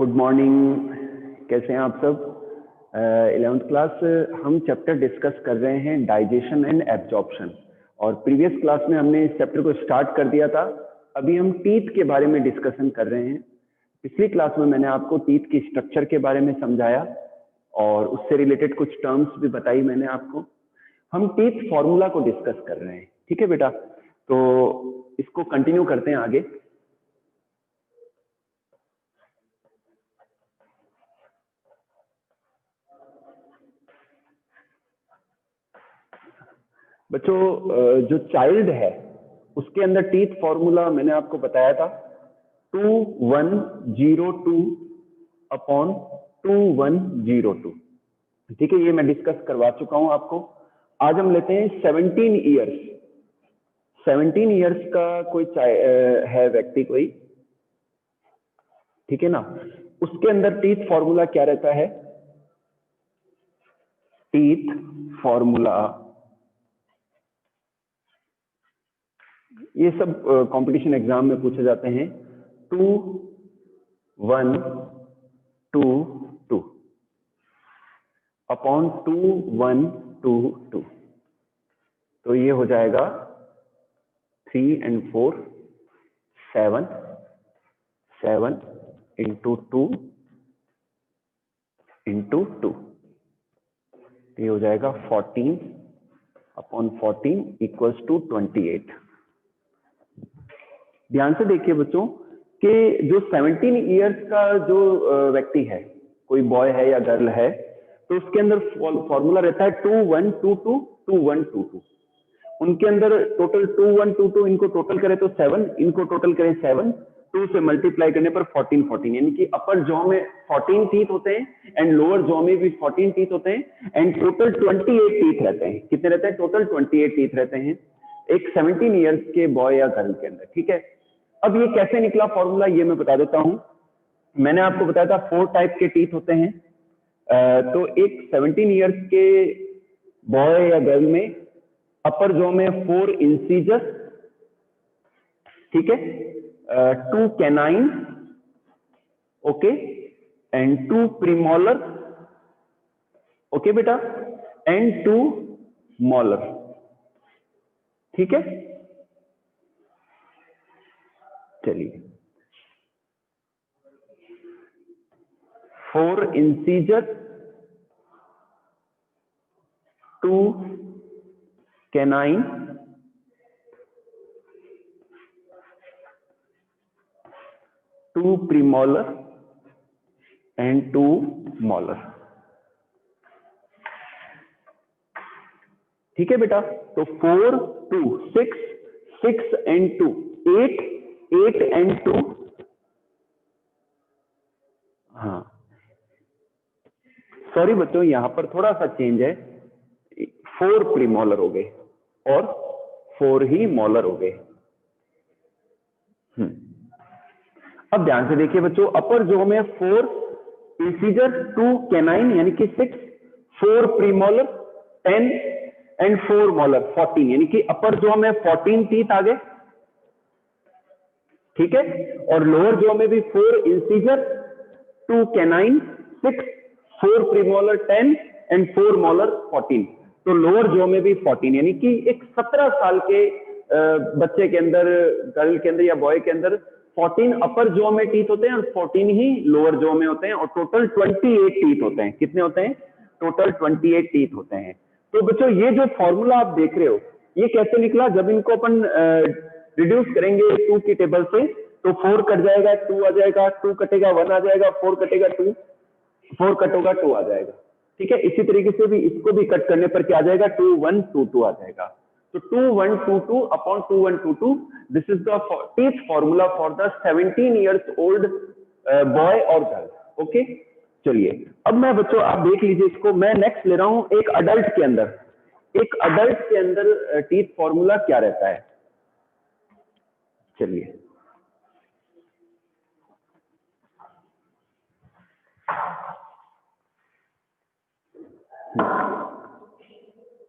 Good morning. कैसे हैं आप सब? 11th क्लास हम चैप्टर डिस्कस कर रहे हैं डाइजेशन एंड एब्जॉर्प्शन, और प्रीवियस क्लास में हमने इस चैप्टर को स्टार्ट कर दिया था। अभी हम टीथ के बारे में डिस्कशन कर रहे हैं। पिछली क्लास में मैंने आपको टीथ की स्ट्रक्चर के बारे में समझाया और उससे रिलेटेड कुछ टर्म्स भी बताई मैंने आपको। हम टीथ फॉर्मूला को डिस्कस कर रहे हैं, ठीक है बेटा? तो इसको कंटिन्यू करते हैं आगे। बच्चों, जो चाइल्ड है उसके अंदर टीथ फॉर्मूला मैंने आपको बताया था 2102 अपॉन 2102। ठीक है, ये मैं डिस्कस करवा चुका हूं आपको। आज हम लेते हैं 17 ईयर्स। 17 ईयर्स का कोई है व्यक्ति कोई, ठीक है ना? उसके अंदर टीथ फॉर्मूला क्या रहता है? टीथ फॉर्मूला, ये सब कंपटीशन एग्जाम में पूछे जाते हैं। 2122 अपॉन 2122, तो ये हो जाएगा 3 and 4 7 7 into 2 into 2, ये हो जाएगा 14 अपॉन 14 इक्वल्स टू 28। ध्यान से देखिए बच्चों कि जो 17 ईयर्स का जो व्यक्ति है, कोई बॉय है या गर्ल है, तो उसके अंदर फॉर्मूला रहता है 2122 2122। उनके अंदर टोटल 2122, इनको टोटल करें तो 7, इनको टोटल करें 7, 2 से मल्टीप्लाई करने पर 14 14, यानी कि अपर जॉ में 14 टीथ होते हैं एंड लोअर जॉ में भी 14 टीथ होते हैं एंड टोटल 28 टीथ रहते हैं। कितने रहते हैं? टोटल 28 टीथ रहते हैं एक 17 ईयर्स के बॉय या गर्ल के अंदर, ठीक है? अब ये कैसे निकला फॉर्मूला, ये मैं बता देता हूं। मैंने आपको बताया था 4 टाइप के टीथ होते हैं। तो एक 17 ईयर्स के बॉय या गर्ल में अपर जॉ में 4 इंसीजर, ठीक है, 2 canine, okay, and 2 premolar, okay बेटा, एंड 2 मोलर, ठीक है? चलिए, 4 incisor, 2 canine, 2 premolar and 2 molar, ठीक है बेटा? तो 4 2 6 6 एंड 2 8 8 एंड 2, हाँ सॉरी बच्चों, यहां पर थोड़ा सा चेंज है, 4 प्रीमोलर हो गए और 4 ही मोलर हो गए। अब ध्यान से देखिए बच्चों, अपर जो में 4 इंसीजर, 2 कैनाइन यानी कि 6, 4 प्रीमोलर 10 एंड 4 मोलर 14, यानी कि अपर जो में 14 टीथ आ गए, ठीक है? और लोअर जो में भी 4 incisor, 2 canine, 6, 4 premolar 10 and 4 molar 14, तो लोअर जो में भी 14, यानी कि एक 17 साल के बच्चे के अंदर, गर्ल के अंदर या बॉय के अंदर 14 अपर जो में टीथ होते हैं और 14 ही लोअर जो में होते हैं, और टोटल 28 टीथ होते हैं। कितने होते हैं? टोटल 28 टीथ होते हैं। तो बच्चों, ये जो फॉर्मूला आप देख रहे हो, ये कैसे निकला? जब इनको अपन रिड्यूस करेंगे 2 की टेबल से, तो 4 कट जाएगा, 2 आ जाएगा, 2 कटेगा, 1 आ जाएगा, 4 कटेगा, 2, 4 कट होगा, 2 आ जाएगा, ठीक है? इसी तरीके से भी इसको भी कट करने पर क्या आ जाएगा? 2122 आ जाएगा। तो 2122 upon 2122, this is the teeth formula for the 17 years old boy और गर्ल, ओके? चलिए, अब मैं बच्चों, आप देख लीजिए इसको, मैं नेक्स्ट ले रहा हूं एक अडल्ट के अंदर। एक अडल्ट के अंदर टीथ फॉर्मूला क्या रहता है? चलिए,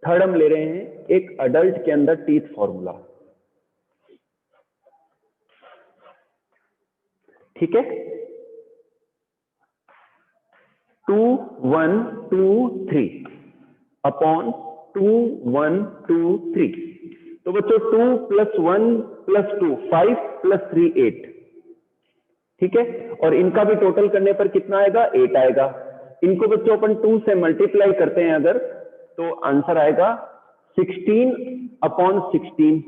थर्ड हम ले रहे हैं एक अडल्ट के अंदर टीथ फॉर्मूला, ठीक है? 1 2 3 अपॉन 2 1 2 3। तो बच्चों 2 + 1 + 2 5 + 3 8, ठीक है। और इनका भी टोटल करने पर कितना आएगा? 8 आएगा। इनको बच्चों अपन 2 से मल्टीप्लाई करते हैं अगर, तो आंसर आएगा 16/16,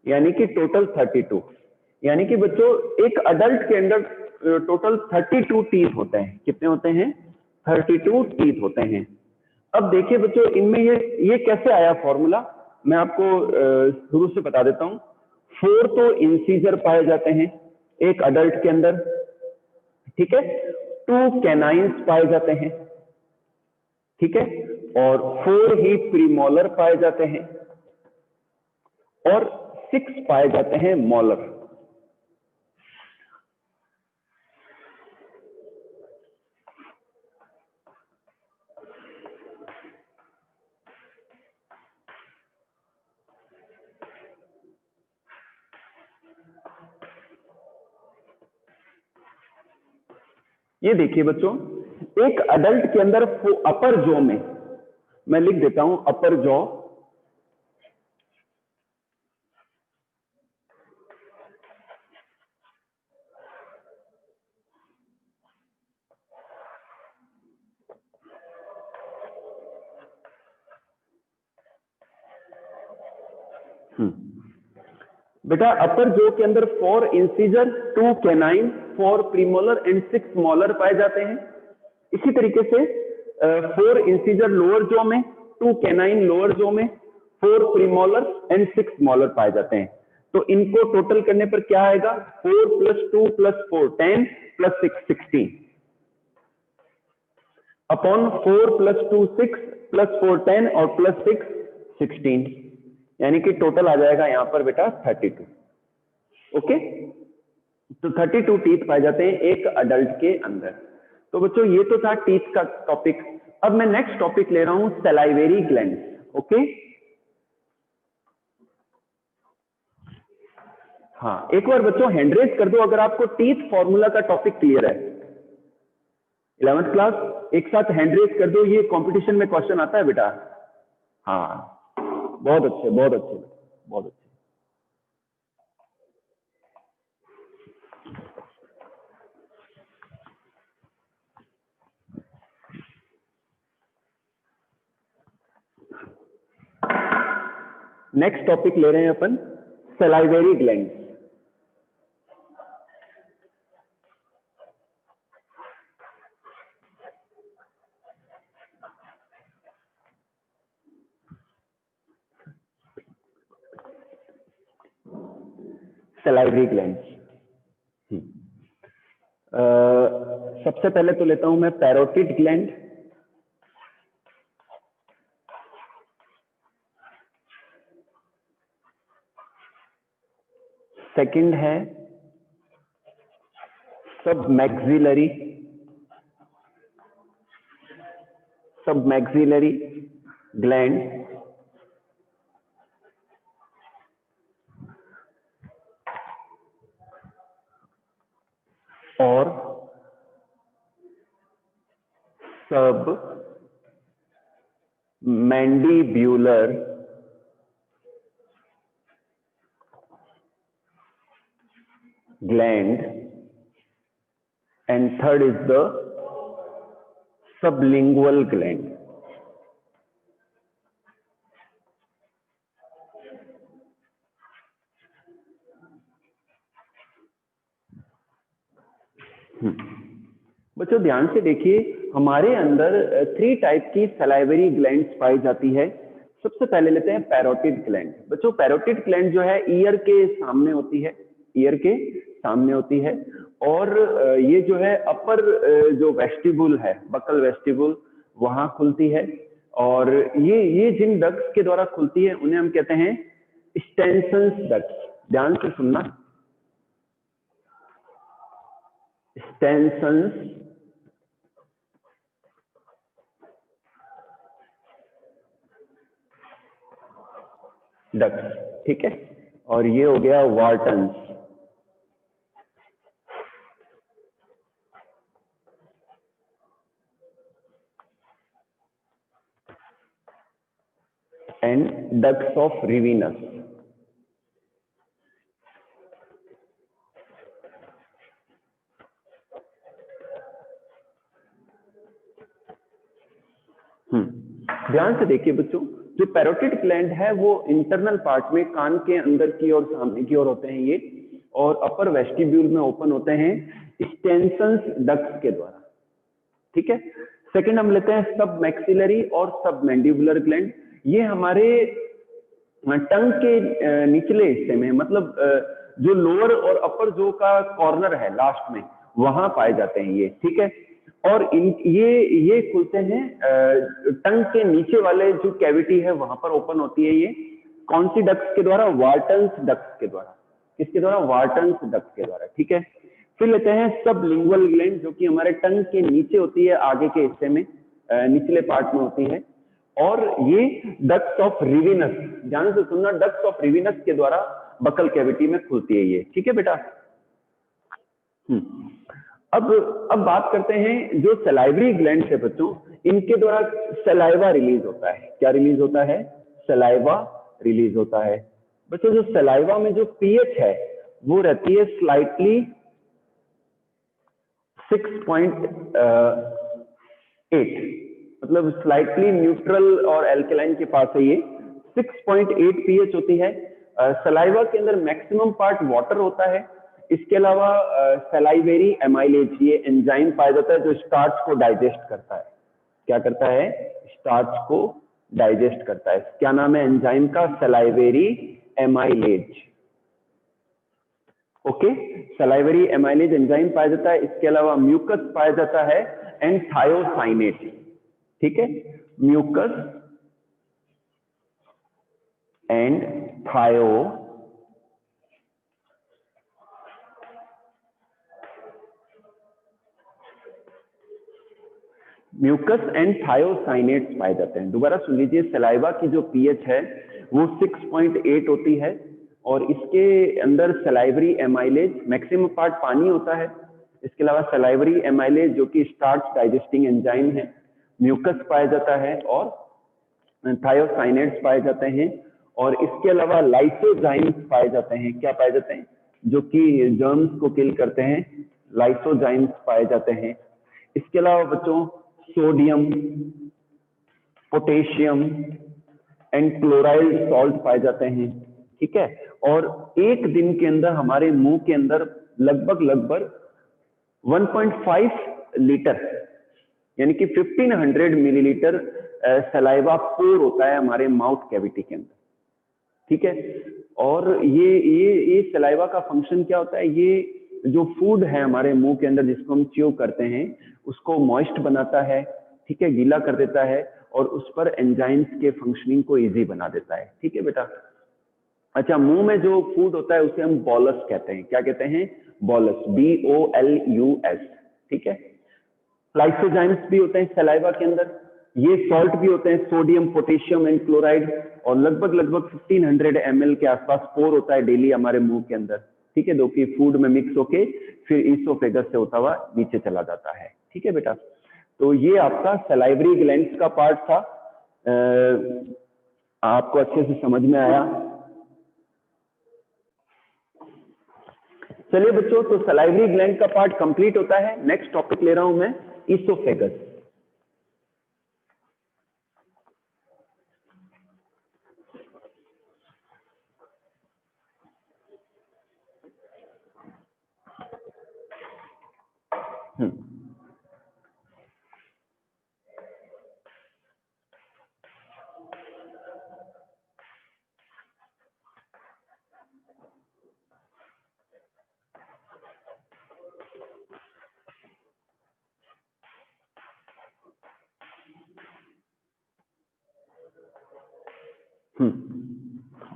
यानी कि टोटल 32। यानी कि बच्चों एक अडल्ट के अंदर टोटल 32 टीथ होते हैं। कितने होते हैं? 32 टीथ होते हैं। अब देखिए बच्चों, इनमें ये कैसे आया फॉर्मूला, मैं आपको शुरू से बता देता हूं। 4 तो इंसीजर पाए जाते हैं एक अडल्ट के अंदर, ठीक है। 2 कैनाइन्स पाए जाते हैं, ठीक है। और 4 ही प्रीमोलर पाए जाते हैं और 6 पाए जाते हैं मोलर। ये देखिए बच्चों, एक अडल्ट के अंदर अपर जॉ में, मैं लिख देता हूं अपर जॉ, बेटा अपर जॉ के अंदर 4 incisor, 2 canine, 4 premolar and 6 molar पाए जाते हैं। इसी तरीके से 4 इंसीजर लोअर जॉ में, 2 कैनाइन लोअर जॉ में, 4 प्रीमोलर एंड 6 मोलर पाए जाते हैं। तो इनको टोटल करने पर क्या आएगा? 4 + 2 + 4 10 + 6 16 अपॉन 4 + 2 6 + 4 10 और +6 16, यानी कि टोटल आ जाएगा यहां पर बेटा 32। ओके, तो 32 टीथ पाए जाते हैं एक अडल्ट के अंदर। तो बच्चों ये तो था टीथ का टॉपिक। अब मैं नेक्स्ट टॉपिक ले रहा हूं सलाइवेरी ग्लैंड्स। ओके, हाँ एक बार बच्चों हैंड रेज कर दो अगर आपको टीथ फॉर्मूला का टॉपिक क्लियर है। 11th क्लास एक साथ हैंड रेज कर दो, ये कंपटीशन में क्वेश्चन आता है बेटा। हाँ बहुत अच्छे, बहुत अच्छे, बहुत अच्छे। नेक्स्ट टॉपिक ले रहे हैं अपन सलाइवेरी ग्लैंड। सलाइवरी ग्लैंड, सबसे पहले तो लेता हूं मैं पैरोटिड ग्लैंड, सेकंड है सब मैक्सिलरी ग्लैंड, और submandibular gland, and third is the sublingual gland. बच्चों ध्यान से देखिए, हमारे अंदर 3 टाइप की सलाइवरी ग्लैंड्स पाई जाती है। सबसे पहले लेते हैं पैरोटिड ग्लैंड। बच्चों पैरोटिड ग्लैंड जो है ईयर के सामने होती है, ईयर के सामने होती है, और ये जो है अपर जो वेस्टिबुल है, बकल वेस्टिबुल, वहां खुलती है। और ये जिन डक्ट्स के द्वारा खुलती है उन्हें हम कहते हैं स्टेनसन्स डक्ट्स। ध्यान से सुनना, स्टेनसन्स डक्ट्स, ठीक है। और ये हो गया Wharton's. And ducts of Rivinus. ध्यान से देखिए बच्चों, जो पैरोटिड ग्लैंड है वो इंटरनल पार्ट में कान के अंदर की और सामने की ओर होते हैं ये, और अपर वेस्टिब्यूल में ओपन होते हैं स्टेंसन्स डक्ट्स के द्वारा। ठीक है। सेकंड हम लेते हैं सब मैक्सिलरी और सब मैंडिबुलर ग्लैंड। ये हमारे टंग के निचले हिस्से में, मतलब जो लोअर और अपर जो का कॉर्नर है लास्ट में, वहां पाए जाते हैं ये। ठीक है। और ये खुलते हैं टंग के नीचे वाले जो कैविटी है वहां पर ओपन होती है ये। कौन सी डक्ट्स के द्वारा? वार्टन्स डक्ट्स के द्वारा। किसके द्वारा? वार्टन्स डक्ट्स के द्वारा। ठीक है। फिर लेते हैं सब लिंगुअल ग्लैंड, जो कि हमारे टंग के नीचे होती है, आगे के हिस्से में, निचले पार्ट में होती है। और ये डक्ट्स ऑफ रिविनस, ध्यान से सुनना, डक्ट्स ऑफ रिविनस के द्वारा बकल कैविटी में खुलती है ये। ठीक है बेटा। अब बात करते हैं जो सलाइवरी ग्लैंड है बच्चों, इनके द्वारा सलाइवा रिलीज होता है। क्या रिलीज होता है? सलाइवा रिलीज होता है। बच्चों जो सलाइवा में जो पीएच है वो रहती है स्लाइटली 6.8, मतलब स्लाइटली न्यूट्रल और एल्केलाइन के पास है ये। 6.8 पीएच होती है। सलाइवा के अंदर मैक्सिमम पार्ट वाटर होता है। इसके अलावा सलाइवेरी एमाइलेज, ये एंजाइम पाया जाता है जो स्टार्च को डाइजेस्ट करता है। क्या करता है? स्टार्च को डाइजेस्ट करता है। क्या नाम है एंजाइम का? Salivary amylase. Okay. Salivary amylase enzyme पाया जाता है। इसके अलावा म्यूकस पाया जाता है एंड थायोसाइनेट। ठीक है। म्यूकस एंड थायो म्यूकस एंड थायोसाइनेट्स पाए जाते हैं। दोबारा सुन लीजिए, सलाइवा की जो पीएच है वो 6.8 होती है, और इसके अंदर सलाइवरी एमाइलेज, मैक्सिमम पार्ट पानी होता है। इसके अलावा सलाइवरी एमाइलेज जो कि स्टार्च डाइजेस्टिंग एंजाइम है, म्यूकस पाया जाता है और थायोसाइनेट्स पाए जाते हैं। और इसके अलावा लाइसोजाइम्स पाए जाते हैं। क्या पाए जाते हैं? जो कि जर्म्स को किल करते हैं, लाइसोजाइम्स पाए जाते हैं। इसके अलावा बच्चों sodium, potassium and chloride salt पाए जाते हैं। ठीक है। और एक दिन के अंदर हमारे मुंह के अंदर लगभग 1.5 लीटर, यानी कि 1500 मिलीलीटर सलाइवा पोर होता है हमारे माउथ कैविटी के अंदर। ठीक है। और ये सलाइवा का फंक्शन क्या होता है? ये जो फूड है हमारे मुंह के अंदर जिसको हम च्यू करते हैं उसको मॉइस्ट बनाता है। ठीक है। गीला कर देता है और उस पर एंजाइम्स के फंक्शनिंग को इजी बना देता है। ठीक है बेटा। अच्छा, मुंह में जो फूड होता है उसे हम बॉलस कहते हैं। क्या कहते हैं? Bolus, BOLUS। ठीक है। लाइसोजाइम्स भी होते हैं सलाइवा के अंदर। ये सॉल्ट भी होते हैं, सोडियम, पोटेशियम एंड क्लोराइड। और लगभग 1500 ml के आसपास पोर होता है डेली हमारे मुंह के अंदर। ठीक है। जो कि फूड में मिक्स होके फिर ईसोफेगस से होता हुआ नीचे चला जाता है। ठीक है बेटा। तो ये आपका सलाइवरी ग्लैंड्स का पार्ट था। आपको अच्छे से समझ में आया? चलिए बच्चों, तो सलाइवरी ग्लैंड का पार्ट कंप्लीट होता है। नेक्स्ट टॉपिक ले रहा हूं मैं, ईसोफेगस।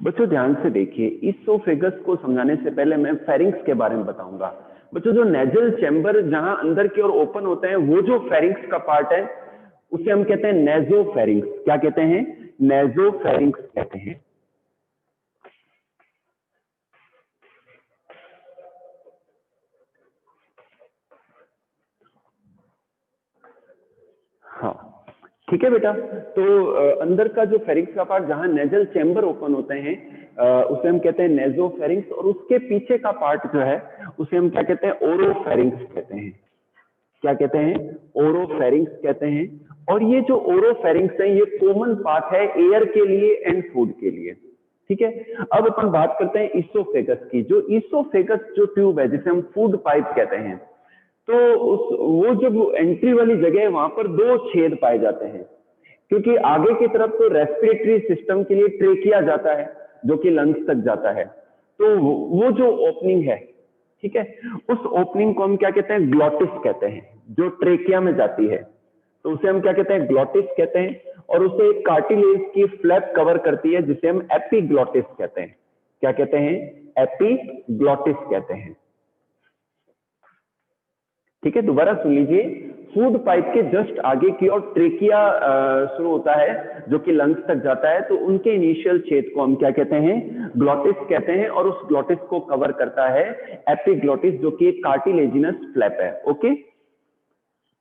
बच्चों ध्यान से देखिए, ईसोफेगस को समझाने से पहले मैं फेरिंक्स के बारे में बताऊंगा। बच्चों जो नेजल चैम्बर जहां अंदर की ओर ओपन होते हैं, वो जो फेरिंक्स का पार्ट है उसे हम कहते हैं नेजोफेरिंक्स। क्या कहते हैं? नेजोफेरिंक्स कहते हैं। हाँ, ठीक है बेटा। तो अंदर का जो फेरिंक्स का पार्ट जहां नेजल चैम्बर ओपन होते हैं उसे हम कहते हैं नेजोफेरिंक्स, और उसके पीछे का पार्ट जो है उसे हम क्या कहते हैं, ओरोफेरिंक्स कहते हैं। क्या कहते हैं, ओरोफेरिंक्स कहते हैं। और ये जो ओरोफेरिंक्स है ये कॉमन पाथ है एयर के लिए एंड फूड के लिए। ठीक है, अब अपन बात करते हैं ईसोफेगस की। जो ईसोफेगस जो ट्यूब है जिसे हम फूड पाइप कहते हैं, तो उस वो जब एंट्री वाली जगह है वहां पर दो छेद पाए जाते हैं, क्योंकि आगे की तरफ तो रेस्पिरेटरी सिस्टम के लिए ट्रेकिया जाता है जो कि लंग्स तक जाता है। तो वो जो ओपनिंग है, ठीक है, उस ओपनिंग को हम क्या कहते हैं, ग्लॉटिस कहते हैं, जो ट्रेकिया में जाती है। तो उसे हम क्या कहते हैं, ग्लॉटिस कहते हैं। और उसे एक कार्टिलेज की फ्लैप कवर करती है जिसे हम एपिग्लॉटिस कहते हैं। क्या कहते हैं, एपिग्लॉटिस कहते हैं। ठीक है, दोबारा सुन लीजिए। फूड पाइप के जस्ट आगे की ओर ट्रेकिया शुरू होता है जो कि लंग्स तक जाता है। तो उनके इनिशियल छेद को हम क्या कहते हैं, ग्लॉटिस कहते हैं। और उस ग्लॉटिस को कवर करता है एपिग्लॉटिस, जो कि एक कार्टिलेजिनस फ्लैप है। ओके,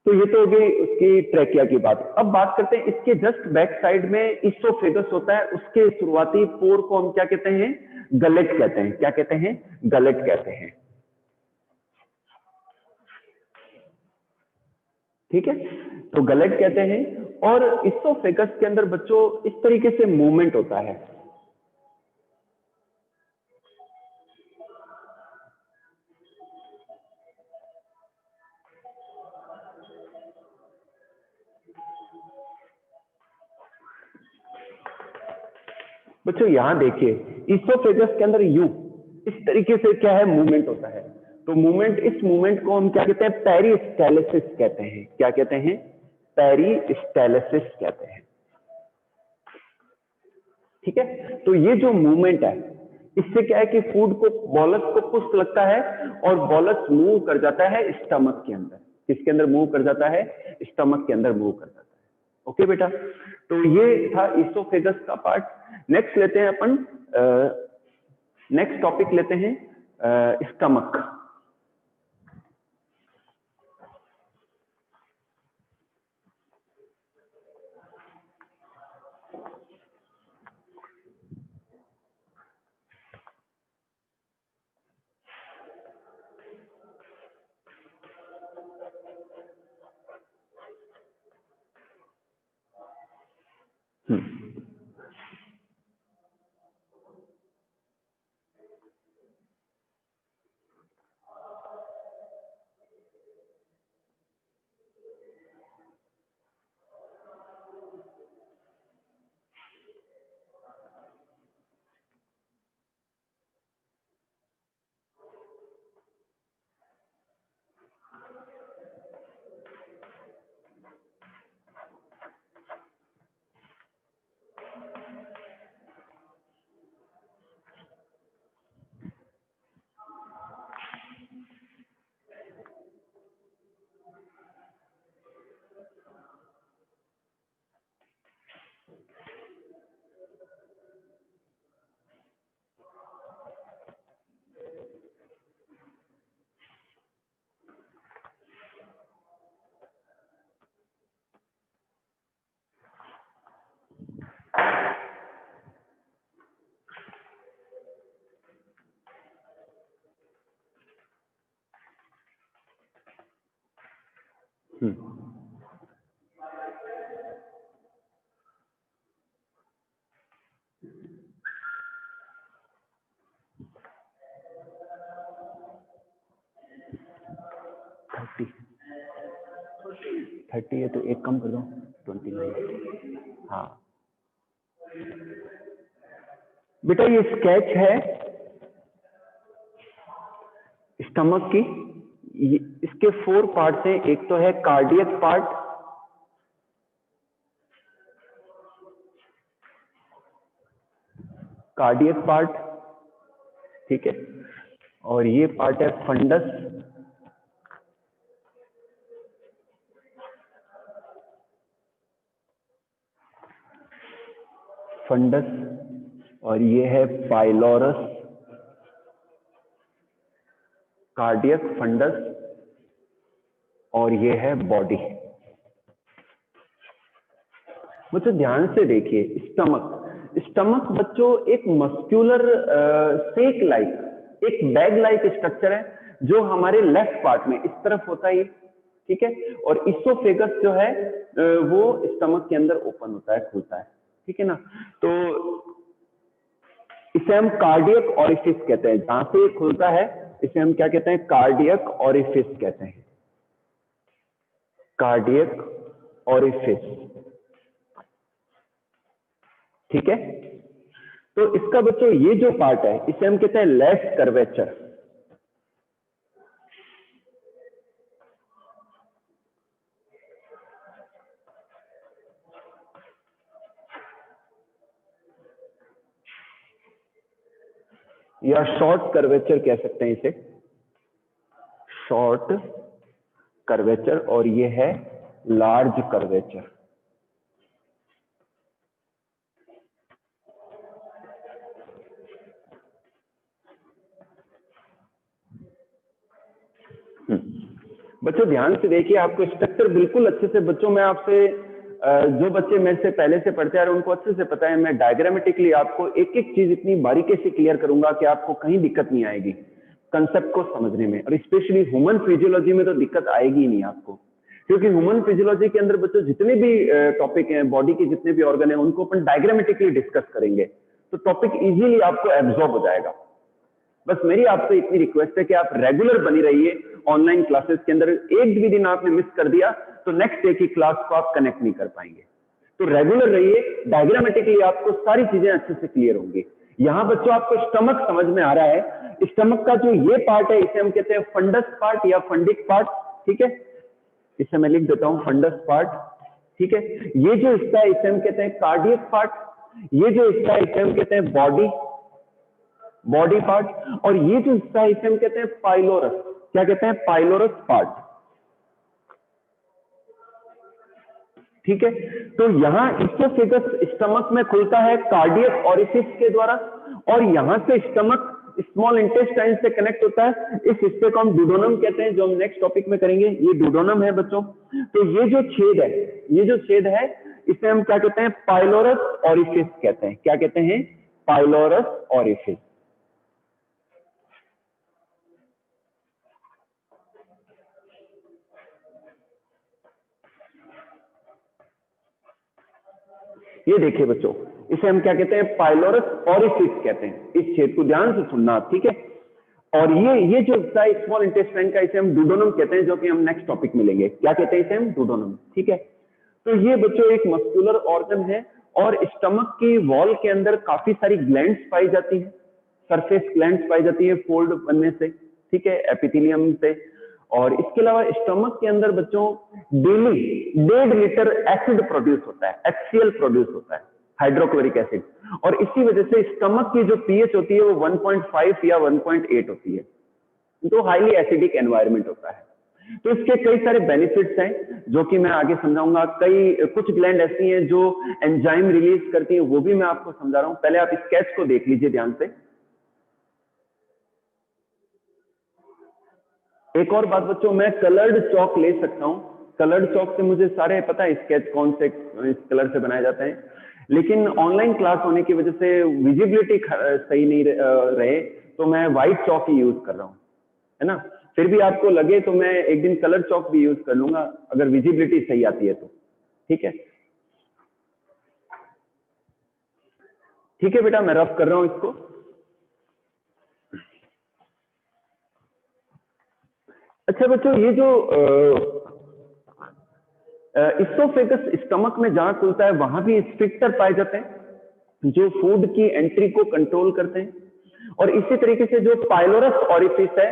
तो ये तो हो गई उसकी ट्रेकिया की बात। अब बात करते हैं इसके जस्ट बैक साइड में ईसोफेगस होता है, उसके शुरुआती पोर को हम क्या कहते हैं, गलेट कहते हैं। क्या कहते हैं, गलेट कहते हैं। ठीक है, तो गलेट कहते हैं। और ईसोफेगस के अंदर बच्चों इस तरीके से मूवमेंट होता है। बच्चों यहां देखिए, ईसोफेगस के अंदर यू इस तरीके से क्या है, मूवमेंट होता है। तो मूवमेंट, इस मूवमेंट को हम क्या कहते हैं, पेरिस्टालिसिस कहते हैं। क्या कहते हैं, पेरिस्टालिसिस कहते हैं। ठीक है, तो ये जो मूवमेंट है इससे क्या है कि फूड को, बॉलस को पुश लगता है और बॉलस मूव कर जाता है स्टमक के अंदर। किसके अंदर मूव कर जाता है, स्टमक के अंदर मूव कर जाता है। ओके बेटा, तो ये था ईसोफेगस का पार्ट। नेक्स्ट लेते हैं अपन, नेक्स्ट टॉपिक लेते हैं स्टमक। हम्म 30 30 है तो एक कम कर दो, 29। हाँ बेटा, ये स्केच है स्टमक की। इसके 4 पार्ट्स हैं। एक तो है कार्डियक पार्ट, कार्डियक पार्ट, ठीक है। और ये पार्ट है फंडस, फंडस। और ये है पाइलोरस, कार्डियक, फंडस। और ये है बॉडी। बच्चों ध्यान से देखिए, स्टमक, स्टमक बच्चों एक मस्क्यूलर सेक लाइक, एक बैग लाइक स्ट्रक्चर है जो हमारे लेफ्ट पार्ट में इस तरफ होता है, ठीक है। और इसोफेगस जो है वो स्टमक के अंदर ओपन होता है, खुलता है, ठीक है ना। तो इसे हम कार्डियक ऑरिफिस कहते हैं, जहां से खुलता है इसे हम क्या कहते हैं, कार्डियक ऑरिफिस कहते हैं, कार्डियक ऑरिफिस, ठीक है। तो इसका बच्चों ये जो पार्ट है इसे हम कहते हैं लेफ्ट कर्वेचर, या शॉर्ट कर्वेचर कह सकते हैं इसे, शॉर्ट कर्वेचर, और ये है लार्ज कर्वेचर। बच्चों ध्यान से देखिए, आपको स्ट्रक्चर बिल्कुल अच्छे से, बच्चों मैं आपसे जो बच्चे मेरे से पहले से पढ़ते आ रहे हैं उनको अच्छे से पता है, मैं डायग्रामेटिकली आपको एक एक चीज इतनी बारीकी से क्लियर करूंगा कि आपको कहीं दिक्कत नहीं आएगी कंसेप्ट को समझने में। और स्पेशली ह्यूमन फिजियोलॉजी में तो दिक्कत आएगी ही नहीं आपको, क्योंकि ह्यूमन फिजियोलॉजी के अंदर बच्चों जितने भी टॉपिक हैं, बॉडी के जितने भी ऑर्गन हैं, उनको अपन डायग्रामेटिकली डिस्कस करेंगे, तो टॉपिक इजीली आपको एब्जॉर्ब हो जाएगा। बस मेरी आपसे इतनी रिक्वेस्ट है कि आप रेगुलर बनी रहिए ऑनलाइन क्लासेस के अंदर। एक भी दिन आपने मिस कर दिया तो नेक्स्ट डे की क्लास को आप कनेक्ट नहीं कर पाएंगे। तो रेगुलर रहिए, डायग्रामेटिकली आपको सारी चीजें अच्छे से क्लियर होंगी। यहाँ बच्चों आपको स्टमक समझ में आ रहा है, स्टमक का जो ये पार्ट है इसे हम कहते हैं फंडस पार्ट या फंडिक पार्ट, ठीक है। इसे मैं लिख देता हूं फंडस पार्ट, ठीक है। ये जो हिस्सा है इसे हम कहते हैं कार्डियक पार्ट, ये जो हिस्सा है इसे हम कहते हैं बॉडी पार्ट, और ये जो हिस्सा है इसे हम कहते हैं पाइलोरस, क्या कहते हैं, पाइलोरस पार्ट, ठीक है। तो यहाँ इसोफेगस स्टमक में खुलता है कार्डियक ऑरिफिस के द्वारा, और यहां से स्टमक स्मॉल इंटेस्टाइन से कनेक्ट होता है। इस हिस्से को हम डुडोनम कहते हैं, जो हम नेक्स्ट टॉपिक में करेंगे। ये डुडोनम है बच्चों। तो ये जो छेद है, ये जो छेद है इसे हम क्या कहते हैं, पाइलोरस ऑरिफिस कहते हैं। क्या कहते हैं, पाइलोरस ऑरिफिस। ये देखिए बच्चों, इसे हम क्या कहते हैं, पाइलोरस ऑरिफिस कहते हैं। इस छेद को ध्यान से सुनना आप, ठीक है। और ये जो हिस्सा है स्मॉल इंटेस्टाइन का, इसे हम डुडोनम कहते हैं, जो कि हम नेक्स्ट टॉपिक में लेंगे। क्या कहते हैं इसे हम, डुडोनम, ठीक है। तो ये बच्चों एक मस्कुलर ऑर्गन है, और स्टमक की वॉल के अंदर काफी सारी ग्लैंड्स पाई जाती है, सरफेस ग्लैंड्स पाई जाती है फोल्ड बनने से, ठीक है, एपिथेलियम से। और इसके अलावा स्टमक के अंदर बच्चों डेली 1.5 लीटर एसिड प्रोड्यूस होता है, HCl प्रोड्यूस होता है, हाइड्रोक्लोरिक एसिड। और इसी वजह से स्टमक की जो पीएच होती है वो 1.5 या 1.8 होती है, तो हाईली एसिडिक एनवायरनमेंट होता है। तो इसके कई सारे बेनिफिट्स हैं जो कि मैं आगे समझाऊंगा। कुछ ग्लैंड ऐसी हैं जो एंजाइम रिलीज करती हैं, वो भी मैं आपको समझा रहा हूं। पहले आप स्केच को देख लीजिए ध्यान से। एक और बात बच्चों, मैं कलर्ड चौक ले सकता हूं, कलर्ड चौक से मुझे सारे पता है स्केच कौन से इस कलर से बनाए जाते हैं, लेकिन ऑनलाइन क्लास होने की वजह से विजिबिलिटी सही नहीं रहे, तो मैं व्हाइट चौक ही यूज कर रहा हूं, है ना। फिर भी आपको लगे तो मैं एक दिन कलर चौक भी यूज कर लूंगा, अगर विजिबिलिटी सही आती है तो, ठीक है। ठीक है बेटा, मैं रफ कर रहा हूं इसको। अच्छा बच्चों, ये जो इसोफेगस स्टमक में जहां खुलता है वहां भी स्फिंक्टर पाए जाते हैं जो फूड की एंट्री को कंट्रोल करते हैं। और इसी तरीके से जो पाइलोरस ऑरिफिस है,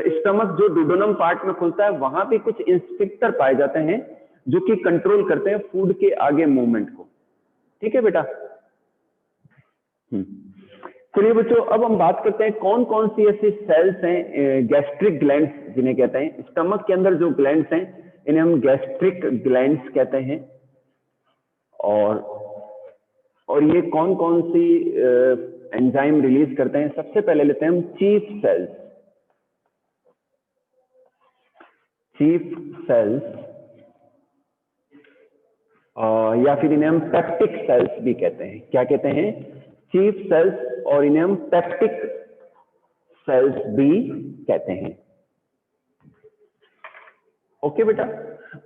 स्टमक जो डुडोनम पार्ट में खुलता है, वहां भी कुछ इंस्पेक्टर पाए जाते हैं जो कि कंट्रोल करते हैं फूड के आगे मूवमेंट को, ठीक है बेटा। चलिए बच्चों, अब हम बात करते हैं कौन कौन सी ऐसी सेल्स हैं, गैस्ट्रिक ग्लैंड्स जिन्हें कहते हैं। स्टमक के अंदर जो ग्लैंड्स हैं इन्हें हम गैस्ट्रिक ग्लैंड्स कहते हैं। और ये कौन कौन सी एंजाइम रिलीज करते हैं, सबसे पहले लेते हैं हम चीफ सेल्स। चीफ सेल्स या फिर इन्हें हम पेप्टिक सेल्स भी कहते हैं। क्या कहते हैं? चीफ सेल्स, और इन्हें हम पेप्टिक सेल्स भी कहते हैं। ओके बेटा,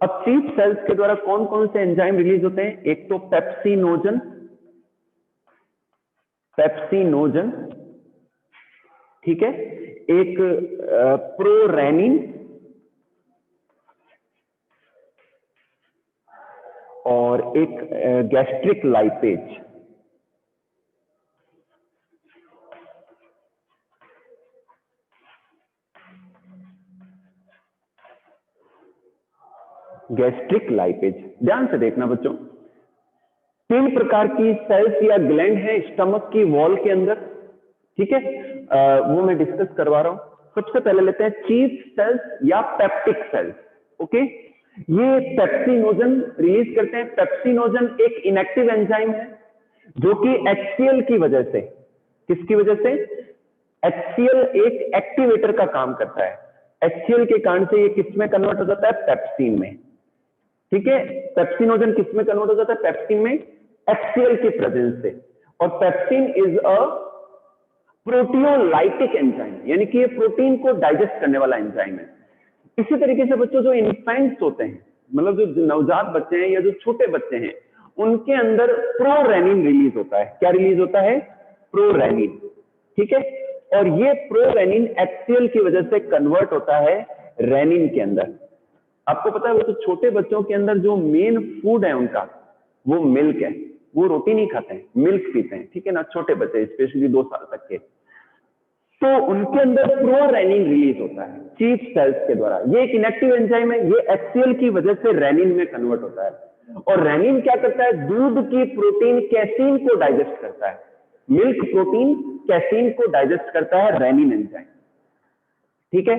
अब चीफ सेल्स के द्वारा कौन कौन से एंजाइम रिलीज होते हैं? एक तो पेप्सिनोजन, पेप्सिनोजन, ठीक है, एक प्रोरेनिन और एक गैस्ट्रिक लाइपेज। गैस्ट्रिक लाइपेज, ध्यान से देखना बच्चों, 3 प्रकार की सेल्स या ग्लैंड है स्टमक की वॉल के अंदर, ठीक है, वो मैं डिस्कस करवा रहा हूं। सबसे पहले लेते हैं चीफ सेल्स या पेप्टिक सेल्स। ओके, ये पेप्सिनोजन रिलीज करते हैं। पेप्सिनोजन एक इनएक्टिव एंजाइम है जो कि HCl की वजह से, किसकी वजह से? HCl एक एक्टिवेटर का काम करता है। HCl के कारण से ये किस में कन्वर्ट हो जाता है? पेप्सिन में, ठीक है। पेप्सिनोजन किस में कन्वर्ट हो जाता है? पेप्सिन में, HCl की प्रेजेंस से। और pepsin is a proteolytic enzyme, यानी कि ये प्रोटीन को डाइजेस्ट करने वाला एंजाइम है। इसी तरीके से बच्चों जो इन्फेंट्स होते हैं, मतलब जो नवजात बच्चे हैं या जो छोटे बच्चे हैं, उनके अंदर प्रोरेनिन रिलीज होता है। क्या रिलीज होता है? प्रोरेनिन, ठीक है। और ये प्रोरेनिन HCl की वजह से कन्वर्ट होता है रेनिन के अंदर। आपको पता है वो तो छोटे बच्चों के अंदर जो मेन फूड है उनका, वो मिल्क है। वो रोटी नहीं खाते हैं, मिल्क पीते हैं, ठीक है ना, छोटे बच्चे स्पेशली 2 साल तक के। तो उनके अंदर प्रोरेनिन रिलीज होता है चीफ सेल्स के द्वारा। ये एक इनएक्टिव एंजाइम है, ये HCl की वजह से रेनिन में कन्वर्ट होता है। और रेनिन क्या करता है? दूध की प्रोटीन कैसीन को डाइजेस्ट करता है। मिल्क प्रोटीन कैसीन को डाइजेस्ट करता है रेनिन एंजाइम, ठीक है।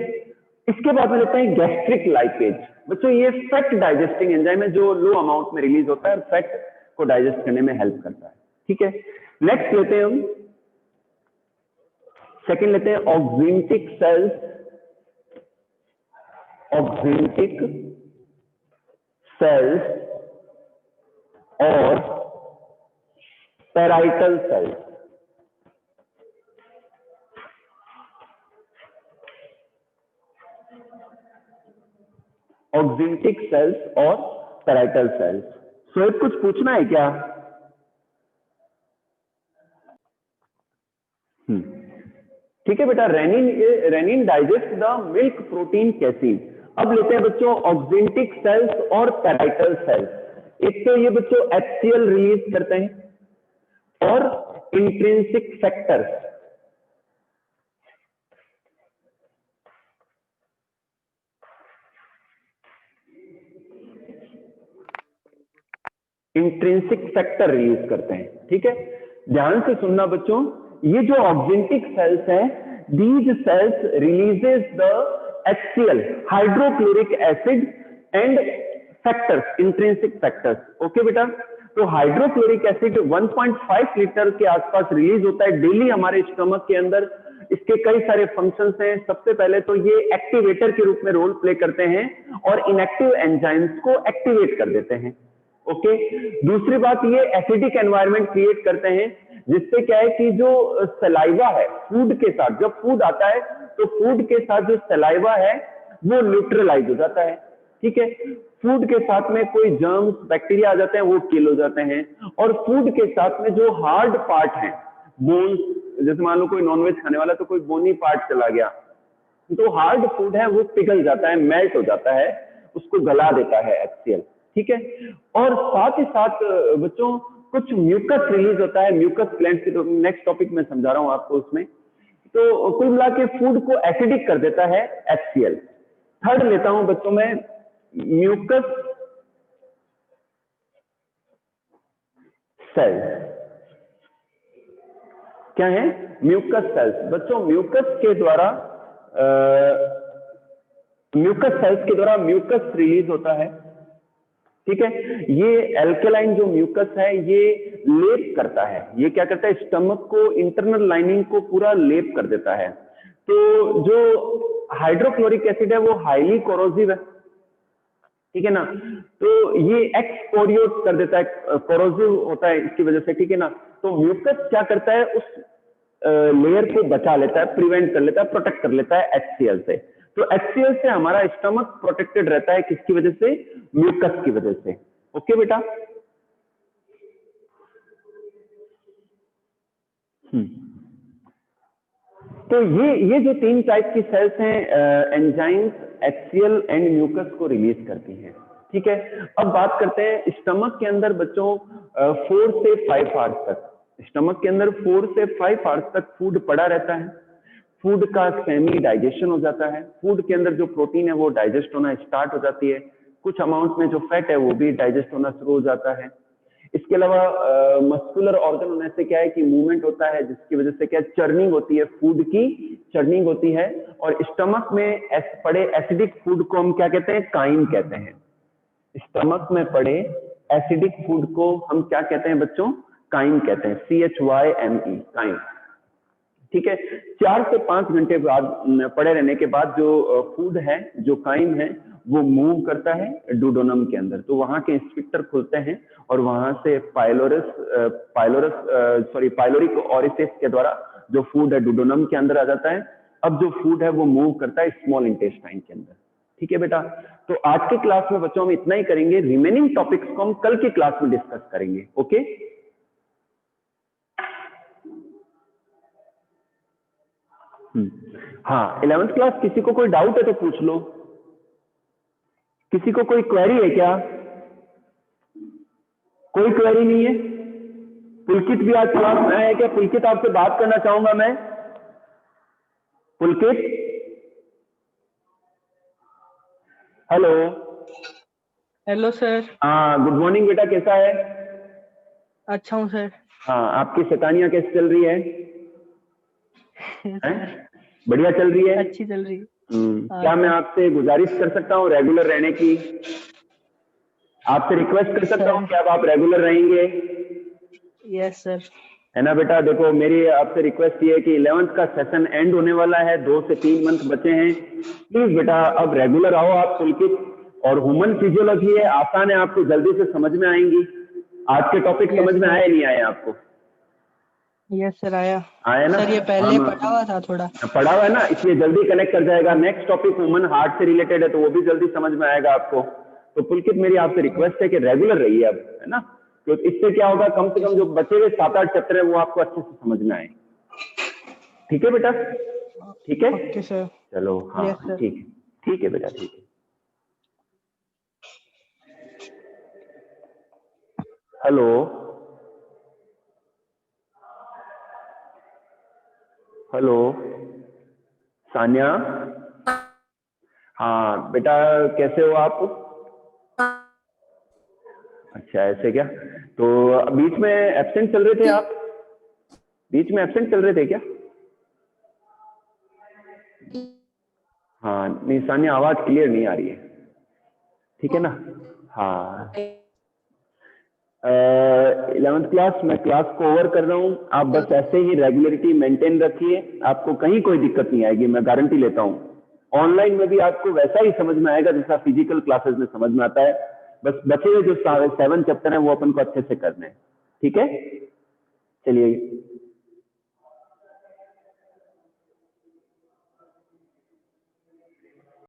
इसके बाद में लेते हैं गैस्ट्रिक लाइपेज। बच्चों ये फैट डाइजेस्टिंग एंजाइम है जो लो अमाउंट में रिलीज होता है और फैट को डाइजेस्ट करने में हेल्प करता है, ठीक है। नेक्स्ट लेते हैं हम, सेकंड लेते हैं ऑक्सिंटिक सेल्स, ऑक्सिंटिक सेल्स और पैराइटल सेल्स। ऑक्सिंटिक सेल्स और पैराइटल सेल्स। श्वेत कुछ पूछना है क्या? ठीक है बेटा, rennin digest the milk protein casein. अब लेते हैं बच्चों ऑक्सिंटिक सेल्स और पैराइटल सेल्स। एक तो ये बच्चों HCl रिलीज करते हैं और intrinsic factors. Intrinsic factor release करते हैं, ठीक है। ध्यान से सुनना बच्चों, ये जो ऑक्सिंटिक सेल्स हैं, these cells releases the HCl, hydrochloric acid and factors, intrinsic factors. Okay बेटा, तो हाइड्रोक्लोरिक एसिड 1.5 लीटर के आसपास रिलीज होता है डेली हमारे स्टमक के अंदर। इसके कई सारे फंक्शंस हैं। सबसे पहले तो ये एक्टिवेटर के रूप में रोल प्ले करते हैं और इनएक्टिव एंजाइम्स को एक्टिवेट कर देते हैं। ओके, दूसरी बात, ये एसिडिक एनवायरनमेंट क्रिएट करते हैं, जिससे क्या है कि जो सलाइवा है फूड के साथ, जब फूड आता है तो फूड के साथ जो सलाइवा है वो न्यूट्रलाइज हो जाता है, ठीक है। फूड के साथ में कोई जर्म्स बैक्टीरिया आ जाते हैं, वो किल हो जाते हैं। और फूड के साथ में जो हार्ड पार्ट है, बोन्स, जैसे मान लो कोई नॉनवेज खाने वाला तो कोई बोनी पार्ट चला गया, तो हार्ड फूड है वो पिघल जाता है, मेल्ट हो जाता है, उसको गला देता है HCl, ठीक है। और साथ ही साथ बच्चों कुछ म्यूकस रिलीज होता है, म्यूकस ग्लैंड की, तो नेक्स्ट टॉपिक में समझा रहा हूं आपको उसमें। तो कुल मिला के फूड को एसिडिक कर देता है HCl। थर्ड लेता हूं बच्चों में म्यूकस सेल्स। क्या है? Mucus sales. बच्चों म्यूकस के द्वारा म्यूकस सेल्स के द्वारा म्यूकस रिलीज होता है, ठीक है। ये एल्केलाइन जो म्यूकस है ये लेप करता है, ये क्या करता है? स्टमक को, इंटरनल लाइनिंग को पूरा लेप कर देता है। तो जो हाइड्रोक्लोरिक एसिड है वो हाईली कोरोसिव है, ठीक है ना। तो ये एक्सपोरियोट कर देता है, कोरोसिव होता है इसकी वजह से, ठीक है ना। तो म्यूकस क्या करता है, उस लेयर को बचा लेता है, प्रिवेंट कर लेता है, प्रोटेक्ट कर लेता है HCl से। तो HCl से हमारा स्टमक प्रोटेक्टेड रहता है, किसकी वजह से, म्यूकस की वजह से। ओके बेटा। तो ये जो 3 टाइप की सेल्स हैं, एंजाइम्स, HCl एंड म्यूकस को रिलीज करती हैं, ठीक है। अब बात करते हैं स्टमक के अंदर बच्चों 4 से 5 आवर्स तक, स्टमक के अंदर 4 से 5 आवर्स तक फूड पड़ा रहता है। फूड का सेमी डाइजेशन हो जाता है, फूड के अंदर जो प्रोटीन है वो डाइजेस्ट होना स्टार्ट हो जाती है, कुछ अमाउंट में जो फैट है वो भी डाइजेस्ट होना शुरू हो जाता है। इसके अलावा मस्कुलर ऑर्गन होने से क्या है कि मूवमेंट होता है, जिसकी वजह से क्या चर्निंग होती है, फूड की चर्निंग होती है। और स्टमक में पड़े एसिडिक फूड को हम क्या कहते हैं, काइम कहते हैं। स्टमक में पड़े एसिडिक फूड को हम क्या कहते हैं बच्चों, काइम कहते हैं, CHYME, काइम, ठीक है। 4 से 5 घंटे बाद पड़े रहने के बाद जो फूड है, जो काइम है, वो मूव करता है डुओडेनम के अंदर। तो वहां के स्फिंक्टर खुलते हैं और वहां से पाइलोरिक ओरिफिस के द्वारा जो फूड है डुओडेनम के अंदर आ जाता है। अब जो फूड है वो मूव करता है स्मॉल इंटेस्टाइन के अंदर, ठीक है बेटा। तो आज के क्लास में बच्चों हम इतना ही करेंगे, रिमेनिंग टॉपिक्स को हम कल की क्लास में डिस्कस करेंगे। ओके। हाँ, 11th क्लास, किसी को कोई डाउट है तो पूछ लो। किसी को कोई क्वेरी है क्या? कोई क्वेरी नहीं है? पुलकित भी आज क्लास में है क्या? पुलकित आपसे बात करना चाहूंगा मैं। पुलकित, हेलो। Hello sir. हाँ, गुड मॉर्निंग बेटा, कैसा है? अच्छा हूँ सर। हाँ, आपकी शैतानियां कैसी चल रही है? बढ़िया चल रही है? अच्छी चल रही है। क्या मैं आपसे गुजारिश कर सकता हूँ रेगुलर रहने की? आपसे रिक्वेस्ट कर सकता हूँ कि अब आप रेगुलर रहेंगे? Yes sir. है ना बेटा। देखो, मेरी आपसे रिक्वेस्ट ये है कि 11th का सेशन एंड होने वाला है, 2 से 3 मंथ बचे हैं। प्लीज बेटा अब रेगुलर आओ आप पुलकित। और ह्यूमन फिजियोलॉजी है, आसान है, आपको जल्दी से समझ में आएंगी। आज के टॉपिक समझ में आए नहीं आए आपको? यस सर, आया ना सर। ये पहले पढ़ा हुआ था, थोड़ा पढ़ा हुआ है ना, इसलिए जल्दी कनेक्ट कर जाएगा। नेक्स्ट टॉपिक ह्यूमन हार्ट से रिलेटेड है, तो वो भी जल्दी समझ में आएगा आपको। तो पुलकित, मेरी आपसे रिक्वेस्ट है कि रेगुलर रहिए अब, है ना। तो इससे क्या होगा, कम से कम जो बचे हुए 7-8 चैप्टर है वो आपको अच्छे से समझ में आए। ठीक है बेटा? ठीक है, ओके सर। चलो। हाँ, यस सर। ठीक है, ठीक है बेटा, ठीक है। Hello, hello Sanya. हाँ बेटा, कैसे हो आप? अच्छा, ऐसे क्या? तो बीच में एब्सेंट चल रहे थे आप? बीच में एब्सेंट चल रहे थे क्या? हाँ, नहीं सान्या, आवाज क्लियर नहीं आ रही है, ठीक है ना। हाँ, 11th क्लास, मैं क्लास को ओवर कर रहा हूँ। आप बस ऐसे ही रेगुलरिटी मेंटेन रखिए, आपको कहीं कोई दिक्कत नहीं आएगी, मैं गारंटी लेता हूँ। ऑनलाइन में भी आपको वैसा ही समझ में आएगा जैसा फिजिकल क्लासेस में समझ में आता है। बस बचे हुए जो 7 चैप्टर हैं वो अपन को अच्छे से करने हैं, ठीक है। चलिए।